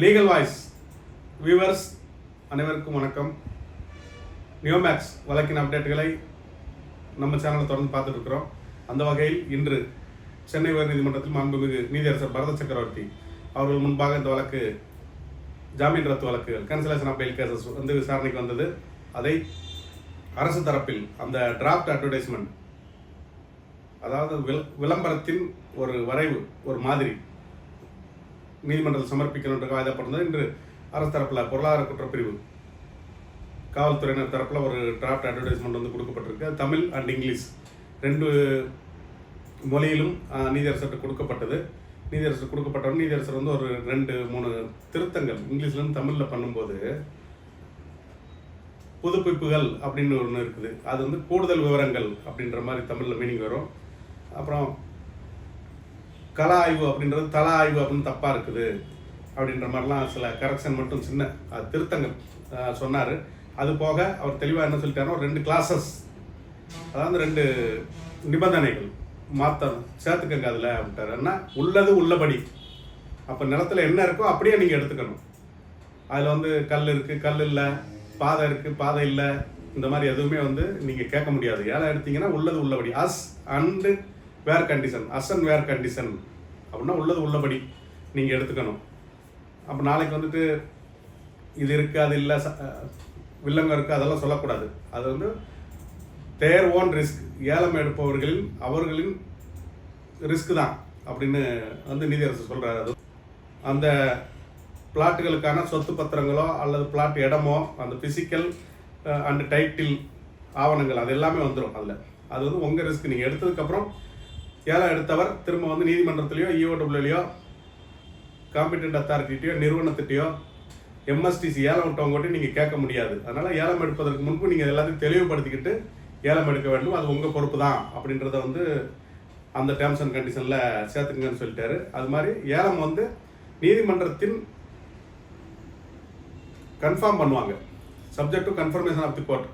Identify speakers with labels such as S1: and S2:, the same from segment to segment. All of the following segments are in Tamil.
S1: லீகல் வாய்ஸ் வியூவர்ஸ் அனைவருக்கும் வணக்கம். நியோமேக்ஸ் வழக்கின் அப்டேட்டுகளை நம்ம சேனலை தொடர்ந்து பார்த்துட்டு இருக்கிறோம். அந்த வகையில் இன்று சென்னை உயர்நீதிமன்றத்தில் மாண்புமிகு நீதியரசர் பரத சக்கரவர்த்தி அவர்கள் முன்பாக இந்த வழக்கு ஜாமீன் ரத்து வழக்கு கேன்சலேஷன் ஆஃப் பெயில் கேசஸ் வந்து விசாரணைக்கு வந்தது. அதை அரசு தரப்பில் அந்த டிராஃப்ட் அட்வர்டைஸ்மெண்ட், அதாவது விளம்பரத்தின் ஒரு வரைவு, ஒரு மாதிரி நீதிமன்றத்தில் சமர்ப்பிக்கணும் வாய்தாப்பட்டிருந்தது. இன்று அரசு தரப்பில் பொருளாதார குற்றப்பிரிவு காவல்துறையினர் தரப்பில் ஒரு டிராஃப்ட் அட்வர்டைஸ்மெண்ட் வந்து கொடுக்கப்பட்டிருக்கு. தமிழ் அண்ட் இங்கிலீஷ் ரெண்டு மொழியிலும் நீதியரசர்கிட்ட கொடுக்கப்பட்டது. நீதியரசர் கொடுக்கப்பட்டவன் நீதியரசர் வந்து ஒரு 2-3 திருத்தங்கள் இங்கிலீஷ்லேருந்து தமிழில் பண்ணும்போது புதுப்பிப்புகள் அப்படின்னு ஒன்று இருக்குது. அது வந்து கூடுதல் விவரங்கள் அப்படின்ற மாதிரி தமிழில் மீனிங் வரும். அப்புறம் கள ஆய்வு அப்படின்றது தள ஆய்வு அப்படின்னு தப்பாக இருக்குது அப்படின்ற மாதிரிலாம் சில கரெக்ஷன் மட்டும் சின்ன திருத்தங்கள் சொன்னார். அது போக அவர் தெளிவாக என்ன சொல்லிட்டாருன்னா, ஒரு 2 கிளாஸஸ், அதாவது 2 நிபந்தனைகள் சேர்த்துக்கங்க அதில் அப்படின்ட்டார். என்ன உள்ளது உள்ளபடி, அப்போ நிலத்தில் என்ன இருக்கோ அப்படியே நீங்கள் எடுத்துக்கணும். அதில் வந்து கல் இருக்குது, கல் இல்லை, பாதை இருக்குது, பாதை இல்லை, இந்த மாதிரி எதுவுமே வந்து நீங்கள் கேட்க முடியாது. ஏழை எடுத்தீங்கன்னா உள்ளது உள்ளபடி, as and where condition, as and where condition அப்படின்னா உள்ளது உள்ளபடி நீங்கள் எடுத்துக்கணும். அப்போ நாளைக்கு வந்துட்டு இது இருக்குது அது இல்லை, வில்லங்க இருக்குது, அதெல்லாம் சொல்லக்கூடாது. அது வந்து தேர் ஓன் ரிஸ்க், ஏலம் எடுப்பவர்களின் அவர்களின் ரிஸ்க் தான் அப்படின்னு வந்து நீதியரசர் சொல்கிறார். அது அந்த பிளாட்டுகளுக்கான சொத்து பத்திரங்களோ அல்லது பிளாட் இடமோ அந்த ஃபிசிக்கல் அண்ட் டைட்டில் ஆவணங்கள் அது எல்லாமே வந்துடும் அதில். அது வந்து உங்கள் ரிஸ்க். நீங்கள் எடுத்ததுக்கப்புறம் ஏலம் எடுத்தவர் திரும்ப வந்து நீதிமன்றத்திலையோ இஓடபிள்யூலையோ காம்பிடென்ட் அத்தாரிட்டியோ நிறுவனத்திட்டையோ எம்எஸ்டிசி ஏலம் விட்டவங்ககிட்ட நீங்கள் கேட்க முடியாது. அதனால் ஏலம் எடுப்பதற்கு முன்பு நீங்கள் எல்லாத்தையும் தெளிவுபடுத்திக்கிட்டு ஏலம் எடுக்க வேண்டும். அது உங்கள் பொறுப்பு தான் அப்படின்றத வந்து அந்த டேர்ம்ஸ் அண்ட் கண்டிஷனில் சேர்த்துக்குங்கன்னு சொல்லிட்டாரு. அது மாதிரி ஏலம் வந்து நீதிமன்றத்தின் கன்ஃபார்ம் பண்ணுவாங்க, subject to confirmation of the court.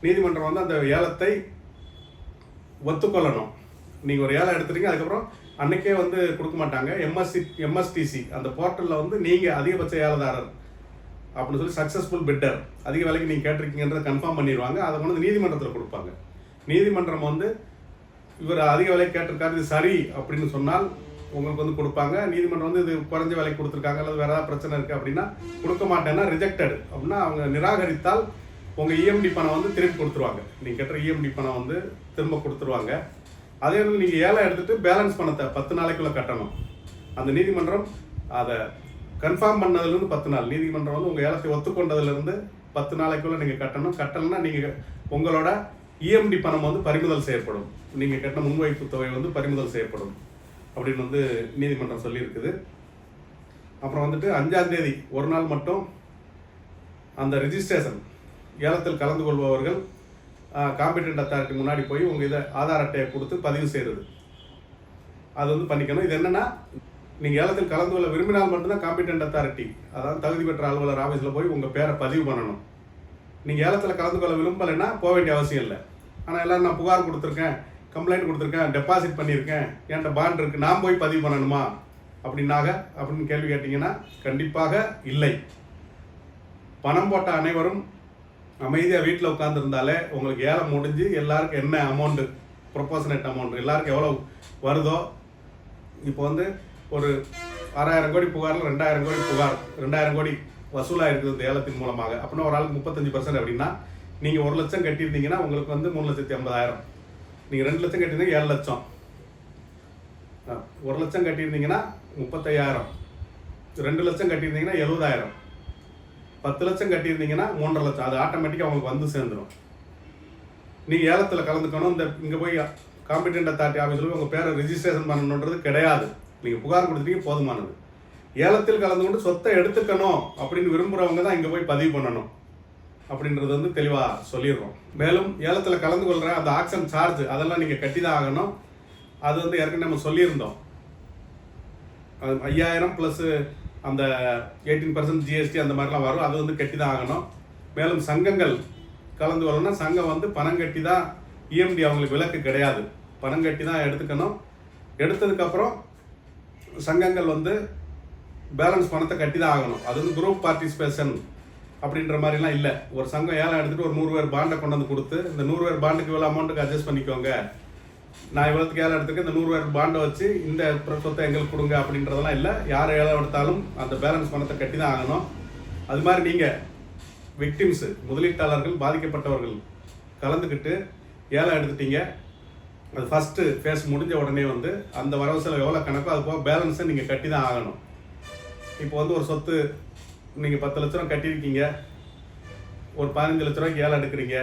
S1: நீதிமன்றம் வந்து அந்த ஏலத்தை ஒத்துக்கொள்ளணும். நீங்கள் ஒரு ஏலம் எடுத்துட்டீங்க, அதுக்கப்புறம் அன்றைக்கே வந்து கொடுக்க மாட்டாங்க. எம்எஸ்டிசி அந்த போர்ட்டலில் வந்து நீங்கள் அதிகபட்ச ஏலதாரர் அப்படின்னு சொல்லி சக்ஸஸ்ஃபுல் பிட்டர், அதிக விலைக்கு நீங்கள் கேட்டிருக்கீங்கன்றதை கன்ஃபார்ம் பண்ணிடுவாங்க. அதை வந்து நீதிமன்றத்தில் கொடுப்பாங்க. நீதிமன்றம் வந்து இவர் அதிக விலைக்கு கேட்டிருக்காரு, இது சரி அப்படின்னு சொன்னால் உங்களுக்கு வந்து கொடுப்பாங்க. நீதிமன்றம் வந்து இது குறைஞ்ச விலைக்கு கொடுத்துருக்காங்க அல்லது வேறு ஏதாவது பிரச்சனை இருக்குது அப்படின்னா கொடுக்க மாட்டேன்னா ரிஜெக்டட் அப்படின்னா அவங்க நிராகரித்தால் உங்கள் இஎம்டி பணம் வந்து திருப்பி கொடுத்துருவாங்க. நீங்கள் கேட்ட இஎம்டி பணம் வந்து திரும்ப கொடுத்துருவாங்க. அதே வந்து நீங்கள் ஏலம் எடுத்துகிட்டு பேலன்ஸ் பணத்தை 10 நாளைக்குள்ளே கட்டணும். அந்த நீதிமன்றம் அதை கன்ஃபார்ம் பண்ணதுலேருந்து 10 நாள், நீதிமன்றம் வந்து உங்கள் ஏலத்தை ஒத்துக்கொண்டதுலேருந்து 10 நாளைக்குள்ளே நீங்கள் கட்டணும். கட்டலைன்னா நீங்கள் உங்களோட இஎம்டி பணம் வந்து பறிமுதல் செய்யப்படும். நீங்கள் கட்டின முன்வைப்பு தொகை வந்து பறிமுதல் செய்யப்படும் அப்படின்னு வந்து நீதிமன்றம் சொல்லியிருக்குது. அப்புறம் வந்துட்டு 5ஆம் தேதி ஒரு நாள் மட்டும் அந்த ரெஜிஸ்ட்ரேஷன், ஏலத்தில் கலந்து கொள்பவர்கள் காம்பிடென்ட் அத்தாரிட்டி முன்னாடி போய் உங்கள் இதை ஆதார் அட்டையை கொடுத்து பதிவு செய்கிறது, அது வந்து பண்ணிக்கணும். இது என்னென்னா, நீங்கள் ஏலத்தில் கலந்து கொள்ள விரும்பினால் மட்டும்தான் காம்பிடென்ட் அத்தாரிட்டி, அதாவது தகுதி பெற்ற அலுவலர் ஆஃபீஸில் போய் உங்கள் பேரை பதிவு பண்ணணும். நீங்கள் ஏலத்தில் கலந்து கொள்ள விரும்பலைன்னா போக வேண்டிய அவசியம் இல்லை. ஆனால் எல்லோரும் நான் புகார் கொடுத்துருக்கேன், கம்ப்ளைண்ட் கொடுத்துருக்கேன், டெபாசிட் பண்ணியிருக்கேன், என்கிட்ட பாண்ட் இருக்குது, நான் போய் பதிவு பண்ணணுமா அப்படின்னு கேள்வி கேட்டிங்கன்னா கண்டிப்பாக இல்லை. பணம் போட்ட அனைவரும் அமைதியாக வீட்டில் உட்காந்துருந்தாலே உங்களுக்கு ஏலம் முடிஞ்சு எல்லாருக்கும் என்ன அமௌண்ட்டு, ப்ரொபோஷனேட் அமௌண்ட் எல்லாருக்கும் எவ்வளோ வருதோ, இப்போ வந்து ஒரு 6000 கோடி புகாரில் 2000 கோடி புகார், 2000 கோடி வசூலாக இருக்குது இந்த ஏலத்தின் மூலமாக. அப்படின்னா ஒரு ஆளுக்கு 35% அப்படின்னா நீங்கள் 1 லட்சம் கட்டியிருந்தீங்கன்னா உங்களுக்கு வந்து 3,80,000. நீங்கள் 2 லட்சம் கட்டியிருந்தீங்க 7 லட்சம். 1 லட்சம் கட்டியிருந்தீங்கன்னா 35,000, 2 லட்சம் கட்டியிருந்தீங்கன்னா 70,000, 10 லட்சம் கட்டியிருந்தீங்கன்னா 3.5 லட்சம். அது ஆட்டோமேட்டிக்காக அவங்களுக்கு வந்து சேர்ந்துடும். நீங்கள் ஏலத்தில் கலந்துக்கணும், இங்கே போய் காம்பிடென்ட் அத்தாரிட்டி ஆஃபீஸில் உங்கள் பேரை ரிஜிஸ்ட்ரேஷன் பண்ணணுன்றது கிடையாது. நீங்கள் புகார் கொடுத்துட்டீங்க, போதுமானது. ஏலத்தில் கலந்து கொண்டு சொத்தை எடுத்துக்கணும் அப்படின்னு விரும்புகிறவங்க தான் இங்கே போய் பதிவு பண்ணணும் அப்படின்றது வந்து தெளிவாக சொல்லிடுறோம். மேலும் ஏலத்தில் கலந்து கொள்கிற அந்த ஆக்ஷன் சார்ஜ் அதெல்லாம் நீங்கள் கட்டி தான் ஆகணும். அது வந்து ஏற்கனவே நம்ம சொல்லியிருந்தோம். அது 5000 ப்ளஸ் அந்த 18% ஜிஎஸ்டி அந்த மாதிரிலாம் வரும். அது வந்து கட்டி தான் ஆகணும். மேலும் சங்கங்கள் கலந்து கொள்ளணும்னா சங்கம் வந்து பணம் கட்டி தான், இஎம்டி அவங்களுக்கு விலக்கு கிடையாது, பணம் கட்டி தான் எடுத்துக்கணும். எடுத்ததுக்கப்புறம் சங்கங்கள் வந்து பேலன்ஸ் பணத்தை கட்டி தான் ஆகணும். அது வந்து குரூப் பார்ட்டிசிபேஷன் அப்படின்ற மாதிரிலாம் இல்லை. ஒரு சங்கம் ஏலம் எடுத்துகிட்டு ஒரு 100 பேர் பாண்டை கொண்டு வந்து கொடுத்து இந்த 100 பேர் பாண்டுக்கு இவ்வளோ அமௌண்ட்டுக்கு அட்ஜஸ்ட் பண்ணிக்கோங்க, நான் இவ்வளோத்துக்கு ஏலம் எடுத்துக்க இந்த 100 பேர் பாண்டை வச்சு இந்த சொத்தை எங்களுக்கு கொடுங்க அப்படின்றதெல்லாம் இல்லை. யார் ஏலம் எடுத்தாலும் அந்த பேலன்ஸ் பணத்தை கட்டி தான் ஆகணும். அது மாதிரி நீங்கள் விக்டிம்ஸு, முதலீட்டாளர்கள், பாதிக்கப்பட்டவர்கள் கலந்துக்கிட்டு ஏலம் எடுத்துட்டீங்க, அது ஃபஸ்ட்டு ஃபேஸ் முடிஞ்ச உடனே வந்து அந்த வரவு செலவு எவ்வளோ கணக்கோ அது போக பேலன்ஸை நீங்கள் கட்டி தான் ஆகணும். இப்போ வந்து ஒரு சொத்து நீங்கள் 10 லட்ச ரூபா கட்டியிருக்கீங்க, ஒரு 15 லட்ச ரூபாய்க்கு ஏலம் எடுக்கிறீங்க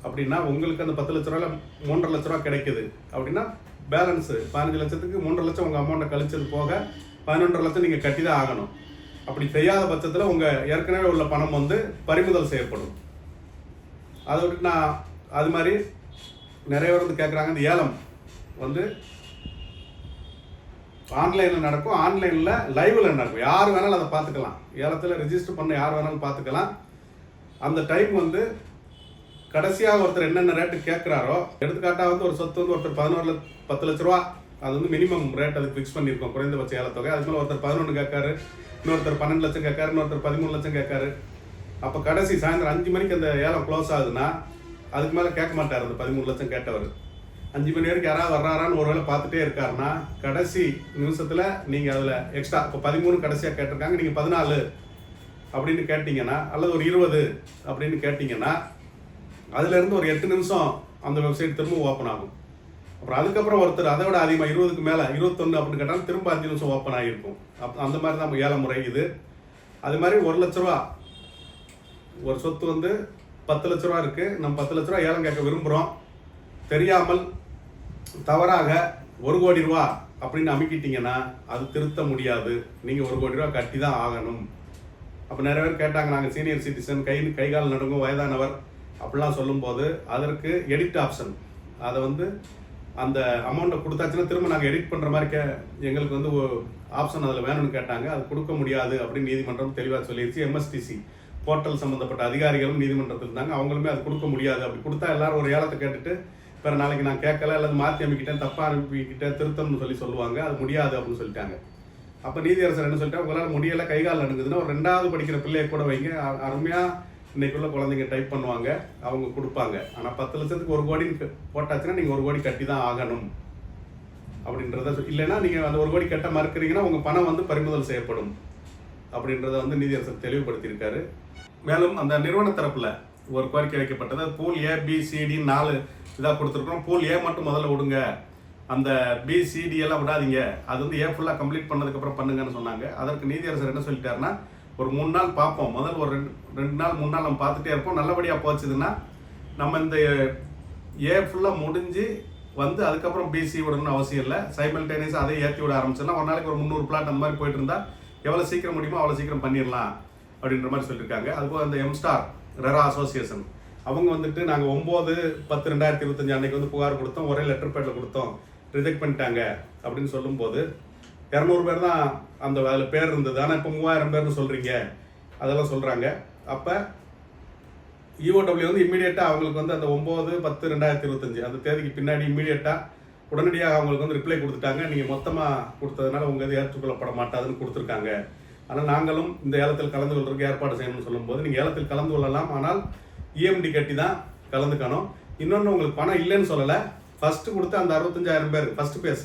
S1: அப்படின்னா உங்களுக்கு அந்த 10 லட்ச ரூபாயில் 3.5 லட்ச ரூபா கிடைக்குது அப்படின்னா பேலன்ஸு 15 லட்சத்துக்கு 3.5 லட்சம் உங்கள் அமௌண்ட்டை கழிச்சது போக 11.5 லட்சம் நீங்கள் கட்டி தான் ஆகணும். அப்படி செய்யாத பட்சத்தில் உங்கள் ஏற்கனவே உள்ள பணம் வந்து பறிமுதல் செய்யப்படும். அதை விட்டு நான் அது மாதிரி நிறைய பேர் வந்து கேட்குறாங்க, இந்த ஏலம் வந்து ஆன்லைனில் நடக்கும், ஆன்லைனில் லைவில் நடக்கும், யார் வேணாலும் அதை பார்த்துக்கலாம், ஏலத்தில் ரெஜிஸ்டர் பண்ண யார் வேணாலும் பார்த்துக்கலாம். அந்த டைம் வந்து கடைசியாக ஒருத்தர் என்னென்ன ரேட்டு கேட்குறாரோ, எடுத்துக்காட்டாக வந்து ஒரு சொத்து வந்து ஒருத்தர் 10 லட்ச ரூபா, அது வந்து மினிமம் ரேட் அதுக்கு ஃபிக்ஸ் பண்ணியிருக்கோம், குறைந்தபட்ச ஏலத்தொகை. அதுக்கு மேலே ஒருத்தர் 11 கேட்காரு, இன்னொருத்தர் 12 லட்சம் கேட்காரு, இன்னொருத்தர் 13 லட்சம் கேட்காரு. அப்போ கடைசி சாயந்தரம் 5 மணிக்கு அந்த ஏலம் க்ளோஸ் ஆகுதுன்னா அதுக்கு மேலே கேட்க மாட்டார். அந்த 13 லட்சம் கேட்டவர் 5 மணி வரைக்கும் யாராவது வர்றாரான்னு ஒரு வேளை பார்த்துட்டே இருக்காருன்னா கடைசி நிமிஷத்தில் நீங்கள் அதில் எக்ஸ்ட்ரா இப்போ 13 கடைசியாக கேட்டிருக்காங்க, நீங்கள் 14 அப்படின்னு கேட்டிங்கன்னா அல்லது ஒரு 20 அப்படின்னு கேட்டிங்கன்னா அதுலேருந்து ஒரு 8 நிமிஷம் அந்த வெப்சைட் திரும்ப ஓப்பன் ஆகும். அப்புறம் அதுக்கப்புறம் ஒருத்தர் அதை விட அதிகமாக 20க்கு மேலே 21 அப்படின்னு கேட்டாலும் திரும்ப 5 நிமிஷம் ஓப்பன் ஆகியிருக்கும். அந்த மாதிரி தான் ஏல முறை இது. அது மாதிரி 1 லட்ச ரூபா ஒரு சொத்து வந்து 10 லட்ச ரூபா இருக்குது, நம்ம 10 லட்ச ரூபா ஏலம் கேட்க விரும்புகிறோம், தெரியாமல் தவறாக 1 கோடி ரூபா அப்படின்னு அமைக்கிட்டீங்கன்னா அது திருத்த முடியாது, நீங்கள் 1 கோடி ரூபா கட்டி தான் ஆகணும். அப்போ நிறைய பேர் கேட்டாங்க, நாங்கள் சீனியர் சிட்டிசன், கை கால் நடுங்கும், வயதானவர் அப்படிலாம் சொல்லும்போது அதற்கு எடிட் ஆப்ஷன், அதை வந்து அந்த அமௌண்ட்டை கொடுத்தாச்சுன்னா திரும்ப நாங்கள் எடிட் பண்ணுற மாதிரி எங்களுக்கு வந்து ஆப்ஷன் அதில் வேணும்னு கேட்டாங்க. அது கொடுக்க முடியாது அப்படின்னு நீதிமன்றம் தெளிவாக சொல்லிடுச்சு. எம்எஸ்டிசி போர்ட்டல் சம்மந்தப்பட்ட அதிகாரிகளும் நீதிமன்றத்தில் இருந்தாங்க, அவங்களுமே அது கொடுக்க முடியாது. அப்படி கொடுத்தா எல்லாரும் ஒரு ஏலத்தை கேட்டுட்டு வேறு நாளைக்கு நான் கேட்கல அல்லது மாற்றி அமைக்கிட்டேன், தப்பாக அனுப்பிக்கிட்டேன், திருத்தம்னு சொல்லுவாங்க, அது முடியாது அப்படின்னு சொல்லிட்டாங்க. அப்போ நீதியரசர் என்ன சொல்லிட்டா, உங்களால் முடியலை, கைகால் நடுங்குதுன்னா ஒரு 2வது படிக்கிற பிள்ளையை கூட வைங்க, அருமையாக இன்னைக்குள்ள குழந்தைங்க டைப் பண்ணுவாங்க, அவங்க கொடுப்பாங்க. ஆனால் 10 லட்சத்துக்கு 1 கோடின்னு போட்டாச்சுன்னா நீங்கள் 1 கோடி கட்டி தான் ஆகணும் அப்படின்றத, இல்லைன்னா நீங்கள் அந்த 1 கோடி கட்ட மறுக்கிறீங்கன்னா உங்கள் பணம் வந்து பறிமுதல் செய்யப்படும் அப்படின்றத வந்து நீதியரசர் தெளிவுபடுத்தியிருக்காரு. மேலும் அந்த நிறுவன தரப்பில் ஒரு கோரிக்கை வைக்கப்பட்டது, பூல் ABCD 4 இதாக கொடுத்துருக்குறோம், பூல் A மட்டும் முதல்ல விடுங்க, அந்த BCD எல்லாம் விடாதீங்க, அது வந்து A ஃபுல்லாக கம்ப்ளீட் பண்ணதுக்கப்புறம் பண்ணுங்கன்னு சொன்னாங்க. அதற்கு நீதியரசர் என்ன சொல்லிட்டாருன்னா, ஒரு 3 நாள் பார்ப்போம், முதல் ஒரு 2 நாள் 3 நாள் நம்ம பார்த்துட்டே இருப்போம், நல்லபடியாக போச்சுதுன்னா நம்ம இந்த A ஃபுல்லாக முடிஞ்சு வந்து அதுக்கப்புறம் BC விடணும்னு அவசியம் இல்லை, சைமல்டேனியஸாக அதை ஏற்றி விட ஆரம்பிச்சிடலாம். ஒரு நாளைக்கு ஒரு 300 பிளாட் அந்த மாதிரி போயிட்டு இருந்தால் எவ்வளோ சீக்கிரம் முடியுமோ அவ்வளோ சீக்கிரம் பண்ணிடலாம் அப்படின்ற மாதிரி சொல்லியிருக்காங்க. அதுபோல் அந்த எம்ஸ்டார் ரெரா அசோசியேஷன் அவங்க வந்துட்டு நாங்கள் 9/10/2025 அன்னைக்கு வந்து புகார் கொடுத்தோம், ஒரே லெட்டர் பேடில் கொடுத்தோம், ரிஜெக்ட் பண்ணிட்டாங்க அப்படின்னு சொல்லும்போது 200 பேர் தான் அந்த அதில் பேர் இருந்தது. ஆனால் இப்போ 3000 பேர்னு சொல்கிறீங்க, அதெல்லாம் சொல்கிறாங்க. அப்போ EOW வந்து இம்மீடியட்டாக அவங்களுக்கு வந்து அந்த 9/10/2025 அந்த தேதிக்கு பின்னாடி இம்மீடியட்டாக உடனடியாக அவங்களுக்கு வந்து ரிப்ளை கொடுத்துட்டாங்க, நீங்கள் மொத்தமாக கொடுத்ததுனால உங்கள் இது ஏற்றுக்கொள்ளப்பட மாட்டாதுன்னு கொடுத்துருக்காங்க. ஆனால் நாங்களும் இந்த ஏலத்தில் கலந்து கொள்றதுக்கு ஏற்பாடு செய்யணும்னு சொல்லும்போது நீங்கள் ஏலத்தில் கலந்து கொள்ளலாம், ஆனால் EMD கட்டி தான் கலந்துக்கணும். இன்னொன்று உங்களுக்கு பணம் இல்லைன்னு சொல்லலை, ஃபஸ்ட்டு கொடுத்து அந்த 65,000 பேர் ஃபஸ்ட்டு பேஸ்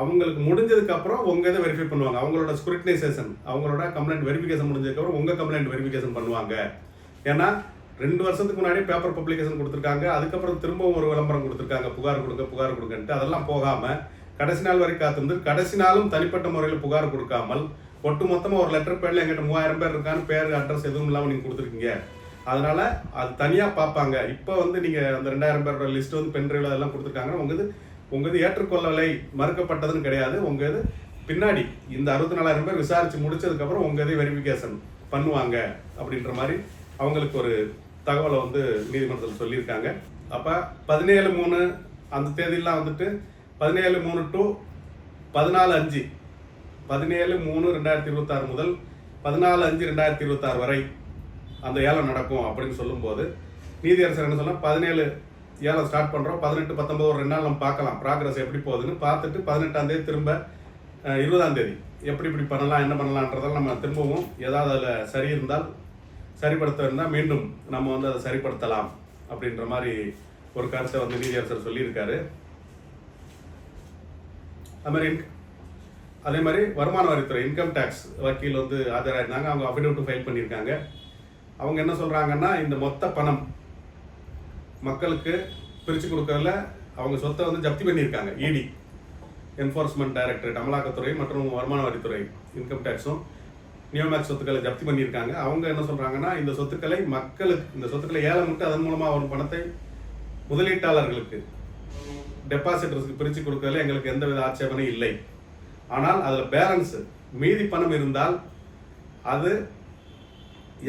S1: அவங்களுக்கு முடிஞ்சதுக்கப்புறம் உங்கள் இதை வெரிஃபை பண்ணுவாங்க, அவங்களோட ஸ்க்ரூட்டினைசேஷன், அவங்களோட கம்ப்ளைண்ட் வெரிஃபிகேஷன் முடிஞ்சதுக்கப்புறம் உங்கள் கம்ப்ளைண்ட் வெரிஃபிகேஷன் பண்ணுவாங்க. ஏன்னா 2 வருஷத்துக்கு முன்னாடி பேப்பர் பப்ளிகேஷன் கொடுத்துருக்காங்க, அதுக்கப்புறம் திரும்பவும் ஒரு விளம்பரம் கொடுத்துருக்காங்க, புகார் கொடுங்கன்ட்டு. அதெல்லாம் போகாமல் கடைசி நாள் வரை காத்திருந்து கடைசி நாளும் தனிப்பட்ட முறையில் புகார் கொடுக்காமல் ஒட்டு மொத்தமாக ஒரு லெட்டர் பேரில் எங்கிட்ட 3000 பேர் இருக்கான்னு பேர் அட்ரஸ் எதுவும் இல்லாமல் நீங்கள் கொடுத்துருக்கீங்க, அதனால் அது தனியாக பார்ப்பாங்க. இப்போ வந்து நீங்கள் அந்த 2000 பேரோட லிஸ்ட் வந்து பென்ட்ரைவில் அதெல்லாம் கொடுத்துருக்காங்கன்னா உங்கள் இது ஏற்றுக்கொள்ளலை மறுக்கப்பட்டதுன்னு கிடையாது, உங்கள் இது பின்னாடி இந்த 64,000 பேர் விசாரித்து முடிச்சதுக்கப்புறம் உங்கள் இதை வெரிஃபிகேஷன் பண்ணுவாங்க அப்படின்ற மாதிரி அவங்களுக்கு ஒரு தகவலை வந்து நீதிமன்றத்தில் சொல்லியிருக்காங்க. அப்போ 17/3 அந்த தேதியெல்லாம் வந்துட்டு 17/3 to 14/5 17/3/2026 முதல் 14/5/2026 வரை அந்த ஏலம் நடக்கும் அப்படின்னு சொல்லும்போது நீதியரசர் என்ன சொன்னால் 17 ஏலம் ஸ்டார்ட் பண்ணுறோம், 18, 19 ஒரு 2 நாள் நம்ம பார்க்கலாம் ப்ராக்ரஸ் எப்படி போகுதுன்னு பார்த்துட்டு 18ஆம் தேதி திரும்ப 20ஆம் தேதி எப்படி இப்படி பண்ணலாம் என்ன பண்ணலான்றதால் நம்ம திரும்பவும் ஏதாவது அதில் சரி இருந்தால் சரிப்படுத்த இருந்தால் மீண்டும் நம்ம வந்து அதை சரிப்படுத்தலாம் அப்படின்ற மாதிரி ஒரு கருத்தை வந்து நீதியரசர் சொல்லியிருக்காரு. அதே மாதிரி வருமான வரித்துறை இன்கம் டேக்ஸ் வக்கீல் வந்து ஆஜராயிருந்தாங்க. அவங்க அஃபிடவிட் ஃபைல் பண்ணியிருக்காங்க. அவங்க என்ன சொல்கிறாங்கன்னா, இந்த மொத்த பணம் மக்களுக்கு பிரித்து கொடுக்கறதுல அவங்க சொத்தை வந்து ஜப்தி பண்ணியிருக்காங்க. இடி என்ஃபோர்ஸ்மெண்ட் டைரக்டரேட் அமலாக்கத்துறை மற்றும் வருமான வரித்துறை இன்கம் டேக்ஸும் நியோமேக்ஸ் சொத்துக்களை ஜப்தி பண்ணியிருக்காங்க. அவங்க என்ன சொல்கிறாங்கன்னா, இந்த சொத்துக்களை மக்களுக்கு இந்த சொத்துக்களை ஏலம் விட்டு அதன் மூலமாக வரும் பணத்தை முதலீட்டாளர்களுக்கு டெபாசிட்டர்ஸுக்கு பிரித்து கொடுக்கறதுல எங்களுக்கு எந்தவித ஆட்சேபனையும் இல்லை. ஆனால் அதில் பேலன்ஸு மீதி பணம் இருந்தால் அது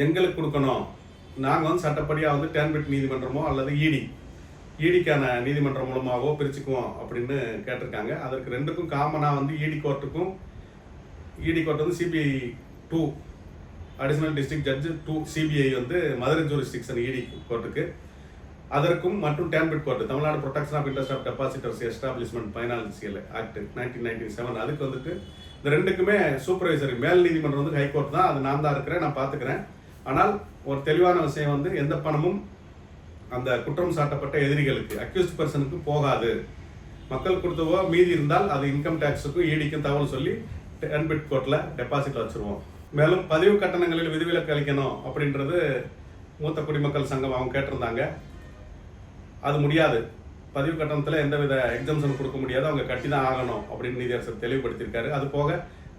S1: எங்களுக்கு கொடுக்கணும். நாங்கள் வந்து சட்டப்படியாக வந்து டேன்பிட் நீதிமன்றமோ அல்லது ஈடிக்கான நீதிமன்றம் மூலமாகவோ பிரிச்சுக்குவோம் அப்படின்னு கேட்டிருக்காங்க. அதற்கு ரெண்டுக்கும் காமனாக வந்து ஈடி கோர்ட் வந்து CBI 2 additional district judge 2 CBI வந்து மதுரை ஜூரிஸ்டிக்ஷன் ஈடி கோர்ட்டுக்கு, அதற்கும் மற்றும் TANPID court Tamil Nadu protection of interest of depositors establishment financial act 1997 அதுக்கு வந்துட்டு இந்த ரெண்டுக்குமே சூப்பர்வைசரி மேல் நீதிமன்றம் வந்து ஹைகோர்ட் தான். அது நான் தான் இருக்கிறேன், நான் பார்த்துக்கிறேன். ஆனால் ஒரு தெளிவான விஷயம் வந்து எந்த பணமும் அந்த குற்றம் சாட்டப்பட்ட எதிரிகளுக்கு அக்யூஸ்ட் பர்சனுக்கு போகாது. மக்கள் கொடுத்தவோ மீதி இருந்தால் அது இன்கம் டேக்ஸுக்கும் ஈடிக்கும் தகவல் சொல்லி டேன்பிட் கோர்ட்டில் டெபாசிட் வச்சுருவோம். மேலும் பதிவு கட்டணங்களில் விதிவிலக்கு அளிக்கணும் அப்படின்றது மூத்த குடிமக்கள் சங்கம் அவங்க கேட்டிருந்தாங்க. அது முடியாது. பதிவு கட்டணத்தில் எந்தவித எக்ஸம்ஷன் கொடுக்க முடியாது, அவங்க கட்டி தான் ஆகணும் அப்படின்னு நீதியரசர் தெளிவுபடுத்தியிருக்காரு. அது போக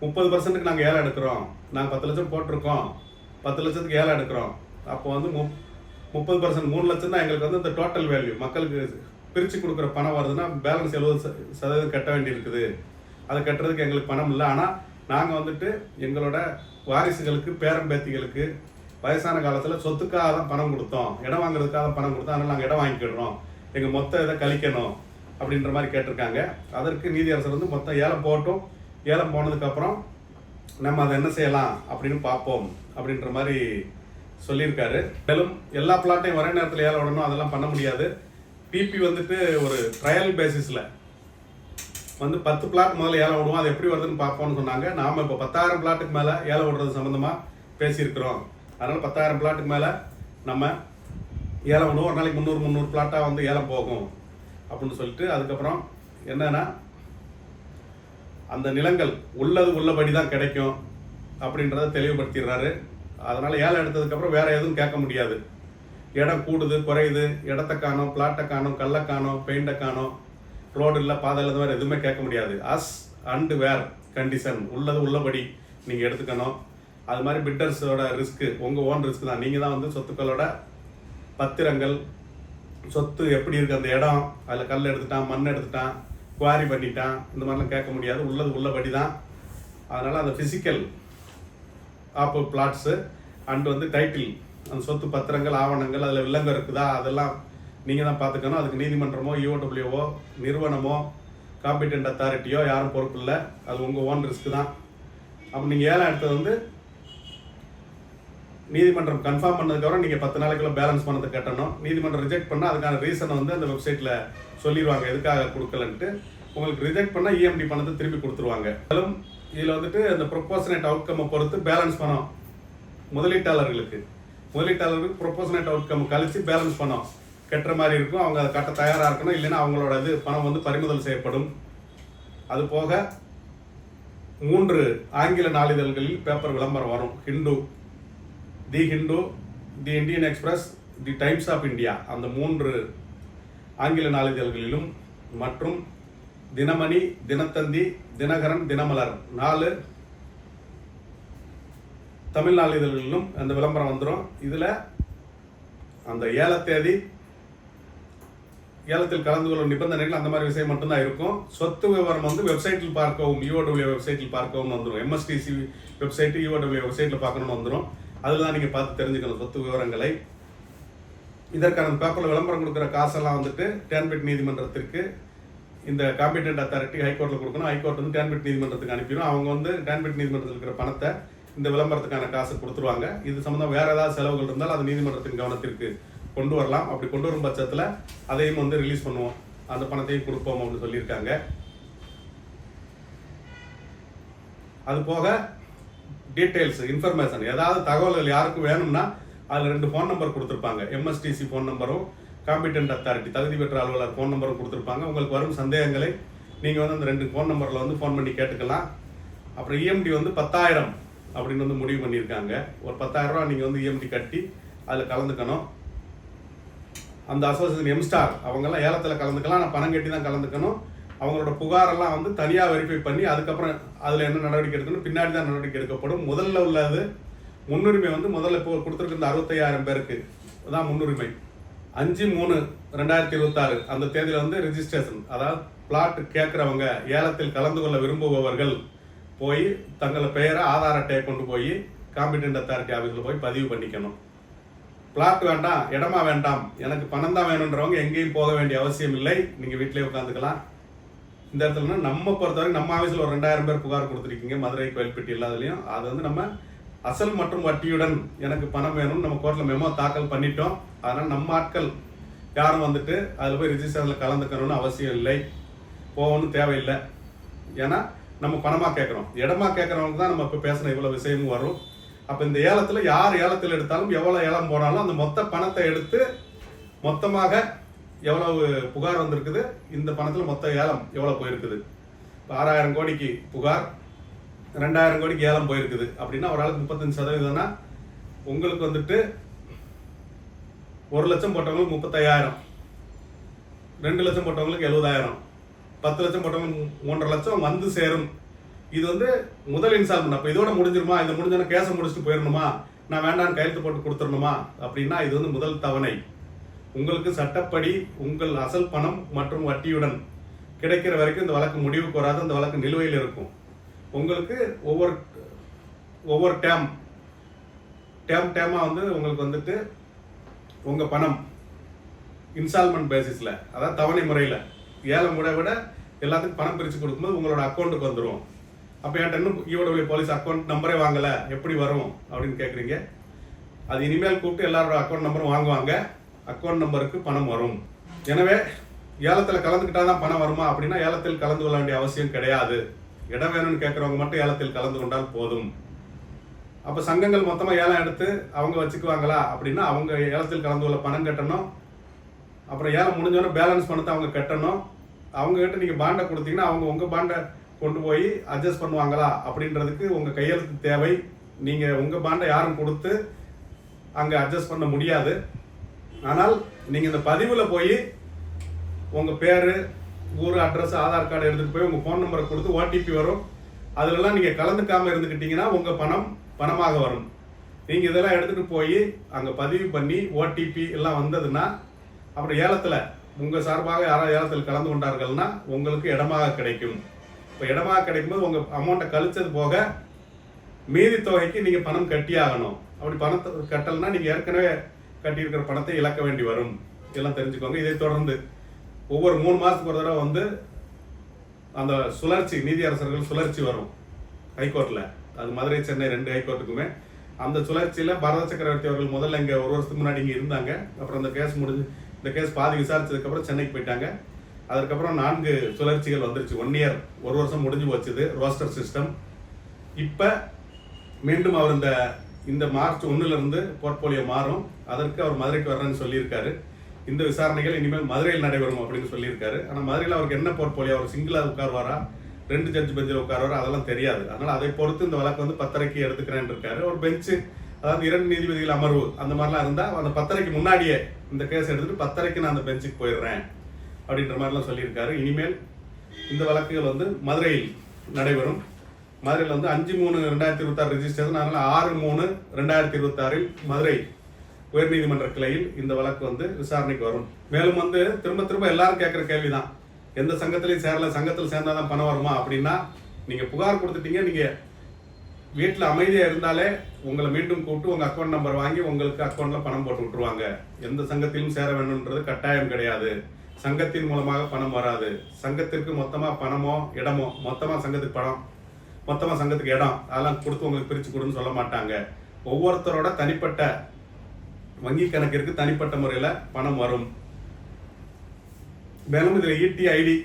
S1: 30%க்கு நாங்கள் ஏலம் எடுக்கிறோம், நாங்கள் 10 லட்சம் போட்டிருக்கோம், 10 லட்சத்துக்கு ஏலம் எடுக்கிறோம். அப்போ வந்து 30% 3 லட்சம் தான் எங்களுக்கு வந்து இந்த டோட்டல் வேல்யூ மக்களுக்கு பிரித்து கொடுக்குற பணம் வருதுன்னா பேலன்ஸ் 70% கட்ட வேண்டி இருக்குது. அதை கட்டுறதுக்கு எங்களுக்கு பணம் இல்லை. ஆனால் நாங்கள் வந்துட்டு எங்களோட வாரிசுகளுக்கு பேரம்பேத்திகளுக்கு வயசான காலத்தில் சொத்துக்காக தான் பணம் கொடுத்தோம், இடம் வாங்குறதுக்காக தான் பணம் கொடுத்தோம், அதனால் நாங்கள் இடம் வாங்கிக்கிடுறோம், எங்கள் மொத்த இதை கழிக்கணும் அப்படின்ற மாதிரி கேட்டிருக்காங்க. அதற்கு நீதியரசர் வந்து மொத்தம் ஏலம் போட்டோம், ஏலம் போனதுக்கப்புறம் நம்ம அதை என்ன செய்யலாம் அப்படின்னு பார்ப்போம் அப்படின்ற மாதிரி சொல்லியிருக்காரு. மேலும் எல்லா பிளாட்டையும் ஒரே நேரத்தில் ஏலம் விடணும் அதெல்லாம் பண்ண முடியாது. பிபி வந்துட்டு ஒரு ட்ரையல் பேசிஸில் வந்து 10 பிளாட் முதல்ல ஏலம் விடுவோம், அது எப்படி வருதுன்னு பார்ப்போம்னு சொன்னாங்க. நாம் இப்போ 10,000 பிளாட்டுக்கு மேலே ஏலம் விடுறது சம்மந்தமாக பேசியிருக்கிறோம். அதனால் 10,000 பிளாட்டுக்கு மேலே நம்ம ஏலம் விடுவோம். ஒரு நாளைக்கு 300 பிளாட்டாக வந்து ஏலம் போகும் அப்படின்னு சொல்லிட்டு அதுக்கப்புறம் என்னன்னா அந்த நிலங்கள் உள்ளபடி தான் கிடைக்கும் அப்படின்றத தெளிவுபடுத்திடுறாரு. அதனால் ஏலம் எடுத்ததுக்கப்புறம் வேறு எதுவும் கேட்க முடியாது. இடம் கூடுது குறையுது, இடத்த காணோம், பிளாட்டை காணோம், கல்லை காணோம், பெயிண்டை காணோம், ரோடு இல்லை, பாதை இல்லை, வேறு எதுவுமே கேட்க முடியாது. அஸ் அண்ட் வேர் கண்டிஷன் உள்ளபடி நீங்கள் எடுத்துக்கணும். அது மாதிரி பிட்டர்ஸோட ரிஸ்க்கு உங்கள் ஓன் ரிஸ்க் தான். நீங்கள் தான் வந்து சொத்துக்களோட பத்திரங்கள், சொத்து எப்படி இருக்குது, அந்த இடம், அதில் கல் எடுத்துட்டான், மண் எடுத்துட்டான், குவாரி பண்ணிட்டான், இந்த மாதிரிலாம் கேட்க முடியாது. உள்ளபடி தான். அதனால் அந்த ஃபிசிக்கல் ஆப் பிளாட்ஸு அண்ட் வந்து டைட்டில், அந்த சொத்து பத்திரங்கள், ஆவணங்கள், அதில் வில்லங்கம் இருக்குதா, அதெல்லாம் நீங்கள் தான் பார்த்துக்கணும். அதுக்கு நீதிமன்றமோ யூஓடபிள்யூஓ நிறுவனமோ காம்பிடென்ட் அத்தாரிட்டியோ யாரும் பொறுப்பு இல்லை. அது உங்கள் ஓன் ரிஸ்க் தான். அப்போ நீங்கள் ஏலம் எடுத்தது வந்து நீதிமன்றம் கன்ஃபார்ம் பண்ணதுக்கப்புறம் நீங்கள் 10 நாளைக்குள்ள பேலன்ஸ் பணத்தை கட்டணும். நீதிமன்றம் ரிஜெக்ட் பண்ணால் அதுக்கான ரீசனை வந்து அந்த வெப்சைட்டில் சொல்லிடுவாங்க எதுக்காக கொடுக்கலன்ட்டு. உங்களுக்கு ரிஜெக்ட் பண்ணால் இஎம்டி பணத்தை திருப்பி கொடுத்துருவாங்க. மேலும் இதில் வந்துட்டு அந்த ப்ரொப்போஷனேட் அவுட்கம்மை பொறுத்து பேலன்ஸ் பணம் முதலீட்டாளர்களுக்கு ப்ரொப்போஷனேட் அவுட்கம் கழித்து பேலன்ஸ் பணம் கட்டுற மாதிரி இருக்கும். அவங்க அதை கட்ட தயாராக இருக்கணும், இல்லைன்னா அவங்களோட இது பணம் வந்து பறிமுதல் செய்யப்படும். அது போக 3 ஆங்கில நாளிதழ்களில் பேப்பர் விளம்பரம் வரும். The Hindu, the Indian express, the times of India, அந்த 3 ஆங்கில நாளிதழ்களிலும் மற்றும் தினமணி, தினத்தந்தி, தினகரன், தினமலர் 4 தமிழ் நாளிதழ்களிலும் அந்த விளம்பரம் வந்துடும். இதில் அந்த ஏலத்தேதி, ஏலத்தில் கலந்து கொள்ளும் நிபந்தனைகள், அந்த மாதிரி விஷயம் மட்டும்தான் இருக்கும். சொத்து விவரம் வந்து வெப்சைட்டில் பார்க்கவும், யூஓடபிள்யூ வெப்சைட்டில் பார்க்கவும் வந்துடும். எம்எஸ்டிசி வெப்சைட்டு யூஓடபிள்யூ வெப்சைட்டில் பார்க்கணும்னு வந்துடும். அதில் தான் நீங்கள் பார்த்து தெரிஞ்சுக்கணும் சொத்து விவரங்களை. இதற்கான பேப்பரில் விளம்பரம் கொடுக்குற காசெல்லாம் வந்துட்டு டேன்பிட் நீதிமன்றத்திற்கு இந்த காம்பிடென்ட் அத்தாரிட்டி ஹைகோர்ட்டில் கொடுக்கணும். ஹைகோர்ட் வந்து டேன்பிட் நீதிமன்றத்துக்கு அனுப்பிடும். அவங்க வந்து டேன்பிட் நீதிமன்றத்தில் இருக்கிற பணத்தை இந்த விளம்பரத்துக்கான காசு கொடுத்துருவாங்க. இது சம்மந்தம் வேறு ஏதாவது செலவுகள் இருந்தால் அது நீதிமன்றத்தின் கவனத்திற்கு கொண்டு வரலாம். அப்படி கொண்டு வரும் பட்சத்தில் அதையும் வந்து ரிலீஸ் பண்ணுவோம், அந்த பணத்தையும் கொடுப்போம் அப்படின்னு சொல்லியிருக்காங்க. அது போக டீட்டெயில்ஸ் இன்ஃபர்மேஷன் ஏதாவது தகவல்கள் யாருக்கும் வேணும்னா அதில் 2 ஃபோன் நம்பர் கொடுத்துருப்பாங்க. எம்எஸ்டிசி ஃபோன் நம்பரும் காம்பிடென்ட் அத்தாரிட்டி தகுதி பெற்ற அலுவலர் ஃபோன் நம்பரும் கொடுத்துருப்பாங்க. உங்களுக்கு வரும் சந்தேகங்களை நீங்கள் வந்து அந்த 2 ஃபோன் நம்பரில் வந்து ஃபோன் பண்ணி கேட்டுக்கலாம். அப்புறம் இஎம்டி வந்து 10,000 அப்படின்னு வந்து முடிவு பண்ணியிருக்காங்க. ஒரு 10,000 ரூபா நீங்கள் வந்து இஎம்டி கட்டி அதில் கலந்துக்கணும். அந்த அசோசியேஷன் எம்ஸ்டார் அவங்கெல்லாம் ஏலத்தில் கலந்துக்கலாம். ஆனால் பணம் கட்டி தான் கலந்துக்கணும். அவங்களோட புகாரெல்லாம் வந்து தனியாக வெரிஃபை பண்ணி அதுக்கப்புறம் அதில் என்ன நடவடிக்கை எடுக்கணும், பின்னாடி தான் நடவடிக்கை எடுக்கப்படும். முதல்ல உள்ளது முன்னுரிமை வந்து முதல்ல இப்போ கொடுத்துருக்க இந்த 65,000 பேருக்கு தான் முன்னுரிமை. 5/3/2026 அந்த தேதியில் வந்து ரெஜிஸ்ட்ரேஷன், அதாவது பிளாட் கேட்குறவங்க ஏலத்தில் கலந்து கொள்ள விரும்புபவர்கள் போய் தங்களை பெயரை ஆதார் அட்டையை கொண்டு போய் காம்பிடென்ட் அத்தாரிட்டி ஆஃபீஸில் போய் பதிவு பண்ணிக்கணும். பிளாட் வேண்டாம், இடமா வேண்டாம், எனக்கு பணம் தான் வேணுன்றவங்க எங்கேயும் போக வேண்டிய அவசியம் இல்லை. நீங்கள் வீட்டிலே உட்காந்துக்கலாம். இந்த இடத்துல நம்ம பொறுத்தவரைக்கும் நம்ம ஆஃபீஸில் ஒரு 2,000 பேர் புகார் கொடுத்துருக்கீங்க, மதுரை, கோயில்பட்டி எல்லாத்துலேயும். அது வந்து நம்ம அசல் மற்றும் வட்டியுடன் எனக்கு பணம் வேணும்னு நம்ம கோர்ட்டில் மெமோ தாக்கல் பண்ணிட்டோம். அதனால் நம்ம ஆட்கள் யாரும் வந்துட்டு அதில் போய் ரிஜிஸ்ட்ரேஷனில் கலந்துக்கணும்னு அவசியம் இல்லை, போகணும்னு தேவையில்லை. ஏன்னா நம்ம பணமாக கேட்குறோம். இடமா கேட்குறவங்க தான் நம்ம இப்போ பேசுகிற இவ்வளோ விஷயமும் வரும். அப்போ இந்த ஏலத்தில் யார் ஏலத்தில் எடுத்தாலும் எவ்வளோ ஏலம் போனாலும் அந்த மொத்த பணத்தை எடுத்து மொத்தமாக எவ்வளவு புகார் வந்திருக்குது, இந்த பணத்தில் மொத்த ஏலம் எவ்வளோ போயிருக்குது. இப்போ 6,000 கோடிக்கு புகார், 2,000 கோடிக்கு ஏலம் போயிருக்குது அப்படின்னா ஒரு ஆளுக்கு 35%. உங்களுக்கு வந்துட்டு 1 லட்சம் போட்டவங்களுக்கு 35,000, 2 லட்சம் போட்டவங்களுக்கு 70,000, 10 லட்சம் போட்டவங்களுக்கு 3.5 லட்சம் வந்து சேரும். இது வந்து முதல் இன்ஸ்டால்மெண்ட். அப்போ இதோட முடிஞ்சிருமா, இந்த முடிஞ்சோன்னா கேஸை முடிச்சுட்டு போயிடணுமா, நான் வேண்டான்னு கையெழுத்து போட்டு கொடுத்துடணுமா அப்படின்னா இது வந்து முதல் தவணை. உங்களுக்கு சட்டப்படி உங்கள் அசல் பணம் மற்றும் வட்டியுடன் கிடைக்கிற வரைக்கும் இந்த வழக்கு முடிவுக்கு வராது, அந்த வழக்கு நிலுவையில் இருக்கும். உங்களுக்கு ஒவ்வொரு டேமாக வந்து உங்களுக்கு வந்துட்டு உங்கள் பணம் இன்ஸ்டால்மெண்ட் பேசிஸில், அதாவது தவணை முறையில் ஏலம் விட எல்லாத்துக்கும் பணம் பிரித்து கொடுக்கும்போது உங்களோட அக்கௌண்ட்டுக்கு வந்துடும். அப்போ என்கிட்ட இன்னும் ஈவோட போலீஸ் அக்கௌண்ட் நம்பரே வாங்கலை, எப்படி வரும் அப்படின்னு கேட்குறீங்க. அது இனிமேல் கூப்பிட்டு எல்லாரோட அக்கௌண்ட் நம்பரும் வாங்குவாங்க. அக்கௌண்ட் நம்பருக்கு பணம் வரும். எனவே ஏலத்தில் கலந்துக்கிட்டால் தான் பணம் வருமா அப்படின்னா ஏலத்தில் கலந்து கொள்ள வேண்டிய அவசியம் கிடையாது. இடம் வேணும்னு கேட்குறவங்க மட்டும் ஏலத்தில் கலந்து கொண்டால் போதும். அப்போ சங்கங்கள் மொத்தமாக ஏலம் எடுத்து அவங்க வச்சுக்குவாங்களா அப்படின்னா அவங்க ஏலத்தில் கலந்து கொள்ள பணம் கட்டணும். அப்புறம் ஏலம் முடிஞ்சோன்னா பேலன்ஸ் பணத்தை அவங்க கட்டணும். அவங்ககிட்ட நீங்கள் பாண்டை கொடுத்தீங்கன்னா அவங்க உங்கள் பாண்டை கொண்டு போய் அட்ஜஸ்ட் பண்ணுவாங்களா அப்படின்றதுக்கு உங்கள் கையெழுத்து தேவை. நீங்கள் உங்கள் பாண்டை யாரும் கொடுத்து அங்கே அட்ஜஸ்ட் பண்ண முடியாது. ஆனால் நீங்கள் இந்த பதிவில் போய் உங்கள் பேர், ஊர், அட்ரஸ், ஆதார் கார்டு எடுத்துகிட்டு போய் உங்கள் ஃபோன் நம்பரை கொடுத்து ஓடிபி வரும். அதிலெல்லாம் நீங்கள் கலந்துக்காமல் இருந்துக்கிட்டீங்கன்னா உங்கள் பணமாக வரும். நீங்கள் இதெல்லாம் எடுத்துகிட்டு போய் அங்கே பதிவு பண்ணி ஓடிபி எல்லாம் வந்ததுன்னா அப்புறம் ஏலத்தில் உங்கள் சார்பாக யாராவது ஏலத்தில் கலந்து கொண்டார்கள்னா உங்களுக்கு இடமாக கிடைக்கும். இப்போ இடமாக கிடைக்கும்போது உங்கள் அமௌண்ட்டை கழிச்சது போக மீதி தொகைக்கு நீங்கள் பணம் கட்டியாகணும். அப்படி பணத்தை கட்டலைன்னா நீங்கள் ஏற்கனவே கட்டியிருக்கிற பணத்தை இழக்க வேண்டி வரும். இதெல்லாம் தெரிஞ்சுக்கோங்க. இதை தொடர்ந்து ஒவ்வொரு 3 மாதத்துக்கு ஒரு தடவை வந்து அந்த சுழற்சி, நீதியரசர்கள் சுழற்சி வரும் ஹைகோர்ட்டில். அது மதுரை, சென்னை 2 ஹைகோர்ட்டுக்குமே. அந்த சுழற்சியில் பரத சக்கரவர்த்தி அவர்கள் முதல்ல இங்கே 1 வருஷத்துக்கு முன்னாடி இங்கே இருந்தாங்க. அப்புறம் இந்த கேஸ் முடிஞ்சு, இந்த கேஸ் பாதி விசாரிச்சதுக்கப்புறம் சென்னைக்கு போயிட்டாங்க. அதுக்கப்புறம் 4 சுழற்சிகள் வந்துருச்சு. 1 இயர், 1 வருஷம் முடிஞ்சு போச்சுது ரோஸ்டர் சிஸ்டம். இப்போ மீண்டும் அவர் இந்த மார்ச் 1 போர்ட்போலியோ மாறும். அதற்கு அவர் மதுரைக்கு வர்றேன்னு சொல்லியிருக்காரு. இந்த விசாரணைகள் இனிமேல் மதுரையில் நடைபெறும் அப்படின்னு சொல்லியிருக்காரு. ஆனால் மதுரையில் அவருக்கு என்ன போர்ட்போலியோ, அவர் சிங்கிளாக உட்காருவாரா, 2 ஜட்ஜ் பெஞ்சில் உட்காருவாரா, அதெல்லாம் தெரியாது. அதனால் அதை பொறுத்து இந்த வழக்கு வந்து 10:30க்கு எடுத்துக்கிறேன்னு இருக்காரு. ஒரு பெஞ்சு, அதாவது 2 நீதிபதிகள் அமர்வு அந்த மாதிரிலாம் இருந்தால் அந்த 10:30க்கு முன்னாடியே இந்த கேஸ் எடுத்துகிட்டு 10:30க்கு நான் அந்த பெஞ்சுக்கு போயிடுறேன் அப்படின்ற மாதிரிலாம் சொல்லியிருக்காரு. இனிமேல் இந்த வழக்குகள் வந்து மதுரையில் நடைபெறும். மதுரையில் வந்து 5/3/2026 ரெஜிஸ்ட்ரேஷன். அதனால் 6/3/2026 மதுரை உயர்நீதிமன்ற கிளையில் இந்த வழக்கு வந்து விசாரணைக்கு வரும். மேலும் வந்து திரும்ப எல்லாரும் கேட்குற கேள்வி தான், எந்த சங்கத்திலையும் சேரல, சங்கத்தில் சேர்ந்தாதான் பணம் வருமா அப்படின்னா, நீங்கள் புகார் கொடுத்துட்டீங்க, நீங்கள் வீட்டில் அமைதியாக இருந்தாலே உங்களை மீண்டும் கூப்பிட்டு உங்கள் அக்கௌண்ட் நம்பர் வாங்கி உங்களுக்கு அக்கௌண்ட்டில் பணம் போட்டு விட்டுருவாங்க. எந்த சங்கத்திலும் சேர வேணுன்றது கட்டாயம் கிடையாது. சங்கத்தின் மூலமாக பணம் வராது. சங்கத்திற்கு மொத்தமாக பணமோ இடமோ, மொத்தமாக சங்கத்துக்கு பணம், மொத்தமாக சங்கத்துக்கு இடம், அதெல்லாம் கொடுத்து உங்களுக்கு பிரித்து கொடுன்னு சொல்ல மாட்டாங்க. ஒவ்வொருத்தரோட தனிப்பட்ட வங்கி கணக்கிற்கு தனிப்பட்ட முறையில் பணம் வரும். மேலும் இதில் இடி ஐடி,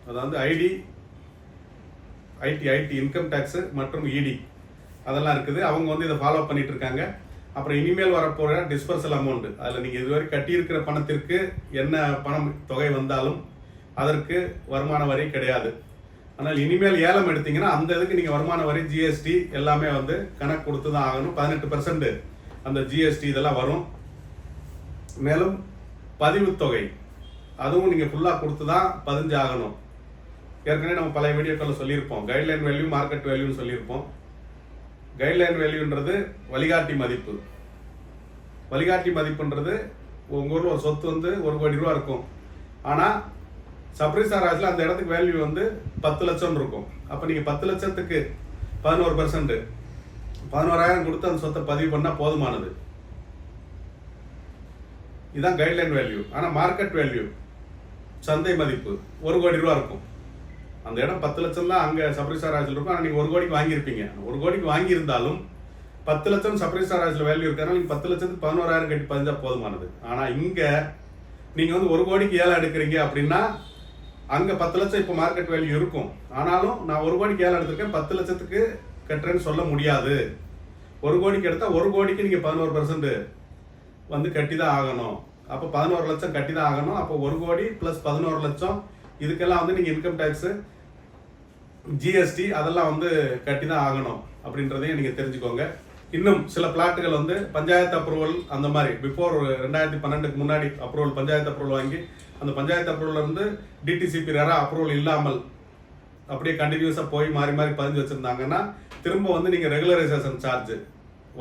S1: அதாவது ஐடி ஐடி இன்கம் டேக்ஸ் மற்றும் இடி அதெல்லாம் இருக்குது. அவங்க வந்து இதை ஃபாலோ பண்ணிட்டு இருக்காங்க. அப்புறம் இனிமேல் வரப்போகிற டிஸ்பர்சல் அமௌண்ட், அதில் நீங்கள் இதுவரை கட்டியிருக்கிற பணத்திற்கு என்ன பணம் தொகை வந்தாலும் அதற்கு வருமான வரி கிடையாது. ஆனால் இனிமேல் ஏலம் எடுத்தீங்கன்னா அந்த இதுக்கு நீங்கள் வருமான வரி, ஜிஎஸ்டி எல்லாமே வந்து கணக்கு கொடுத்து தான் ஆகணும். 18% அந்த ஜிஎஸ்டி இதெல்லாம் வரும். மேலும் பதிவு தொகை அதுவும் நீங்கள் ஃபுல்லாக கொடுத்து தான் பதிஞ்சு ஆகணும். ஏற்கனவே நம்ம பல வீடியோக்களில் சொல்லியிருப்போம். கைட்லைன் வேல்யூ, மார்க்கெட் வேல்யூன்னு சொல்லியிருப்போம். கைட்லைன் வேல்யூன்றது வழிகாட்டி மதிப்பு. வழிகாட்டி மதிப்புன்றது உங்கள் ஊரில் ஒரு சொத்து வந்து 1 கோடி ரூபா இருக்கும். ஆனால் சப்ரிசார் ஆஜில் அந்த இடத்துக்கு வேல்யூ வந்து 10 லட்சம் இருக்கும். அப்போ நீங்கள் 10 லட்சத்துக்கு 11%, 11,000 கொடுத்து அந்த சொத்தை பதிவு பண்ணால் போதுமானது. இதுதான் கைட்லைன் வேல்யூ. ஆனால் மார்க்கெட் வேல்யூ, சந்தை மதிப்பு 1 கோடி ரூபா இருக்கும். அந்த இடம் 10 லட்சம் தான் அங்கே சப்ரிசார் ஆஜில் இருக்கும். ஆனால் நீங்கள் 1 கோடிக்கு வாங்கியிருப்பீங்க. 1 கோடிக்கு வாங்கியிருந்தாலும் 10 லட்சம் சப்ரிசார் ஆஜில் வேல்யூ இருக்கிறனால நீங்கள் 10 லட்சத்துக்கு 11,000 கட்டி பதிஞ்சா போதுமானது. ஆனால் இங்கே நீங்கள் வந்து 1 கோடிக்கு ஏலம் எடுக்கிறீங்க அப்படின்னா அங்கே 10 லட்சம் இப்போ மார்க்கெட் வேல்யூ இருக்கும். ஆனாலும் நான் 1 கோடிக்கு ஏலம் எடுத்திருக்கேன், 10 லட்சத்துக்கு கட்டுறேன்னு சொல்ல முடியாது. 1 கோடிக்கு எடுத்தால் 1 கோடிக்கு நீங்கள் 11% வந்து கட்டி தான் ஆகணும். அப்போ 11 லட்சம் கட்டி தான் ஆகணும். அப்போ 1 கோடி ப்ளஸ் 11 லட்சம் இதுக்கெல்லாம் வந்து நீங்கள் இன்கம் டேக்ஸு, ஜிஎஸ்டி அதெல்லாம் வந்து கட்டி தான் ஆகணும் அப்படின்றதையும் நீங்கள் தெரிஞ்சுக்கோங்க. இன்னும் சில பிளாட்டுகள் வந்து பஞ்சாயத்து அப்ரூவல் அந்த மாதிரி பிஃபோர் 2012க்கு முன்னாடி அப்ரூவல், பஞ்சாயத்து அப்ரூவல் வாங்கி அந்த பஞ்சாயத்து அப்ரூவல் இருந்து டிடிசிபி ரெரா அப்ரூவல் இல்லாமல் அப்படியே கண்டினியூஸாக போய் மாறி மாறி பதிஞ்சு வச்சுருந்தாங்கன்னா திரும்ப வந்து நீங்கள் ரெகுலரைசேஷன் சார்ஜ்,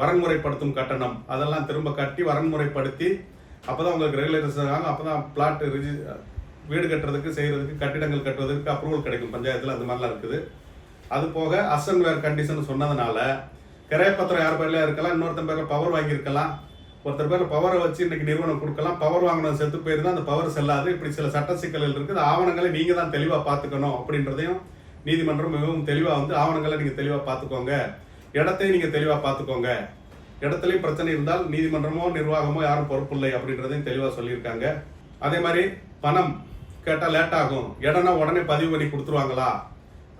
S1: வரன்முறைப்படுத்தும் கட்டணம் அதெல்லாம் திரும்ப கட்டி வரன்முறைப்படுத்தி அப்போ தான் உங்களுக்கு ரெகுலரைசேஷன் ஆகும். அப்போ தான் பிளாட் வீடு கட்டுறதுக்கு, செய்கிறதுக்கு, கட்டிடங்கள் கட்டுறதுக்கு அப்ரூவல் கிடைக்கும் பஞ்சாயத்தில். அந்த மாதிரிலாம் இருக்குது. அது போக அசன் வேர் கண்டிஷன் சொன்னதுனால கிராய பத்திரம் யார் பேர்லையா இருக்கலாம், இன்னொருத்தன் பேரில் பவர் வாங்கியிருக்கலாம், ஒருத்தர் பேரில் பவரை வச்சு இன்னைக்கு நிறுவனம் கொடுக்கலாம், பவர் வாங்கின செத்து போயிருந்தா அந்த பவர் செல்லாது. இப்படி சில சட்ட சிக்கல்கள் இருக்குது. ஆவணங்களை நீங்கள் தான் தெளிவாக பார்த்துக்கணும் அப்படின்றதையும் நீதிமன்றம் மிகவும் தெளிவாக வந்து ஆவணங்களை நீங்கள் தெளிவாக பார்த்துக்கோங்க, இடத்தையும் நீங்கள் தெளிவாக பார்த்துக்கோங்க, இடத்துலையும் பிரச்சனை இருந்தால் நீதிமன்றமோ நிர்வாகமோ யாரும் பொறுப்பு இல்லை அப்படின்றதையும் தெளிவாக சொல்லியிருக்காங்க. அதே மாதிரி பணம் கேட்டால் லேட் ஆகும், இடம்னா உடனே பதிவு பண்ணி கொடுத்துருவாங்களா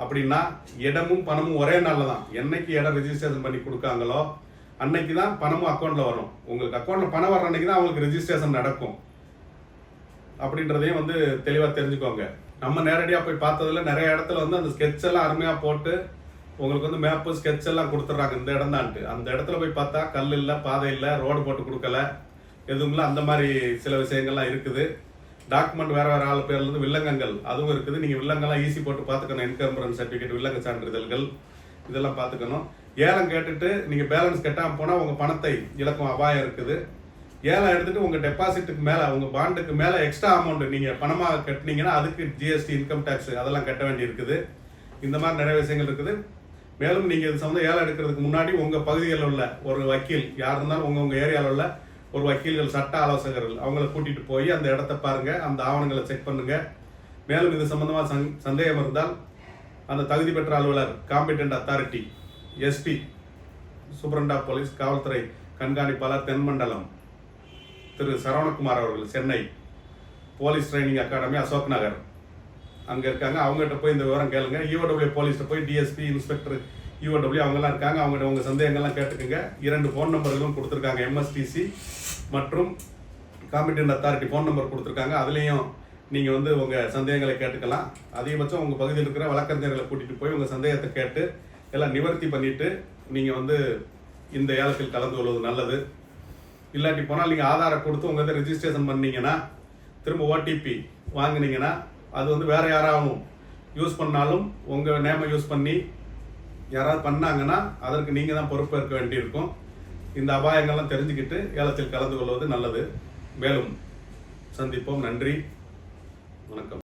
S1: அப்படின்னா இடமும் பணமும் ஒரே நாளில் தான். என்னைக்கு இடம் ரெஜிஸ்ட்ரேஷன் பண்ணி கொடுக்காங்களோ அன்னைக்கு தான் பணமும் அக்கௌண்ட்டில் வரும். உங்களுக்கு அக்கௌண்ட்டில் பணம் வர அன்னைக்கு தான் அவங்களுக்கு ரெஜிஸ்ட்ரேஷன் நடக்கும் அப்படின்றதையும் வந்து தெளிவாக தெரிஞ்சுக்கோங்க. நம்ம நேரடியாக போய் பார்த்ததுல நிறைய இடத்துல வந்து அந்த ஸ்கெட்ச் எல்லாம் அருமையாக போட்டு உங்களுக்கு வந்து மேப்பு ஸ்கெட்ச் எல்லாம் கொடுத்துட்றாங்க, இந்த இடம் தான்ட்டு. அந்த இடத்துல போய் பார்த்தா கல் இல்லை, பாதை இல்லை, ரோடு போட்டு கொடுக்கல, எதுவும் இல்லை. அந்த மாதிரி சில விஷயங்கள்லாம் இருக்குது. டாக்குமெண்ட் வேறு வேறு ஆள் பேர்லேருந்து வில்லங்கங்கள் அதுவும் இருக்குது. நீங்கள் வில்லங்கள்லாம் ஈஸி போட்டு பார்த்துக்கணும். இன்கம்பரன்ஸ் சர்டிஃபிகேட், வில்லங்க சான்றிதழ்கள் இதெல்லாம் பார்த்துக்கணும். ஏலம் கேட்டுட்டு நீங்கள் பேலன்ஸ் கட்டாமல் போனால் உங்கள் பணத்தை இழக்கும் அபாயம் இருக்குது. ஏலம் எடுத்துகிட்டு உங்கள் டெபாசிட்டுக்கு மேலே, உங்கள் பாண்டுக்கு மேலே எக்ஸ்ட்ரா அமௌண்ட் நீங்கள் பணமாக கட்டினீங்கன்னா அதுக்கு ஜிஎஸ்டி, இன்கம் டேக்ஸ் அதெல்லாம் கட்ட வேண்டி இருக்குது. இந்த மாதிரி நிறைய விஷயங்கள் இருக்குது. மேலும் நீங்கள் இது சம்மந்தம் ஏலம் எடுக்கிறதுக்கு முன்னாடி உங்கள் பகுதிகளில் உள்ள ஒரு வக்கீல், யார் இருந்தாலும் உங்கள் ஏரியாவில் உள்ள ஒரு வக்கீல்கள், சட்ட ஆலோசகர்கள் அவங்கள கூட்டிகிட்டு போய் அந்த இடத்த பாருங்கள், அந்த ஆவணங்களை செக் பண்ணுங்கள். மேலும் இது சம்மந்தமாக சந்தேகம் இருந்தால் அந்த தகுதி பெற்ற அலுவலர், competent authority, SP, superintendent of police, காவல்துறை கண்காணிப்பாளர் தென்மண்டலம் திரு சரவணகுமார் அவர்கள், Chennai police training academy, Ashok Nagar அங்கே இருக்காங்க. அவங்ககிட்ட போய் இந்த விவரம் கேளுங்க. ஈஓடபிள்யூ போலீஸ்கிட்ட போய் டிஎஸ்பி, இன்ஸ்பெக்டர், ஈஓடபிள்யூ அவங்கெல்லாம் இருக்காங்க. அவங்ககிட்ட உங்கள் சந்தேகங்கள்லாம் கேட்டுக்குங்க. 2 ஃபோன் நம்பர்களும் கொடுத்துருக்காங்க. எம்எஸ்டிசி மற்றும் காம்பிடென்ட் அத்தாரிட்டி ஃபோன் நம்பர் கொடுத்துருக்காங்க. அதுலேயும் நீங்கள் வந்து உங்கள் சந்தேகங்களை கேட்டுக்கலாம். அதிகபட்சம் உங்கள் பகுதியில் இருக்கிற வழக்கறிஞர்களை கூட்டிகிட்டு போய் உங்கள் சந்தேகத்தை கேட்டு எல்லாம் நிவர்த்தி பண்ணிவிட்டு நீங்கள் வந்து இந்த ஏலத்தில் கலந்து கொள்வது நல்லது. இல்லாட்டி போனால் நீங்கள் ஆதாரம் கொடுத்து உங்கள் ரெஜிஸ்ட்ரேஷன் பண்ணீங்கன்னா திரும்ப ஓடிபி வாங்கினீங்கன்னா அது வந்து வேறு யாராவது யூஸ் பண்ணாலும் உங்கள் நேமை யூஸ் பண்ணி யாராவது பண்ணாங்கன்னா அதற்கு நீங்கள் தான் பொறுப்பேற்க வேண்டியிருக்கும். இந்த அபாயங்கள்லாம் தெரிஞ்சுக்கிட்டு ஏலத்தில் கலந்து கொள்வது நல்லது. மேலும் சந்திப்போம். நன்றி, வணக்கம்.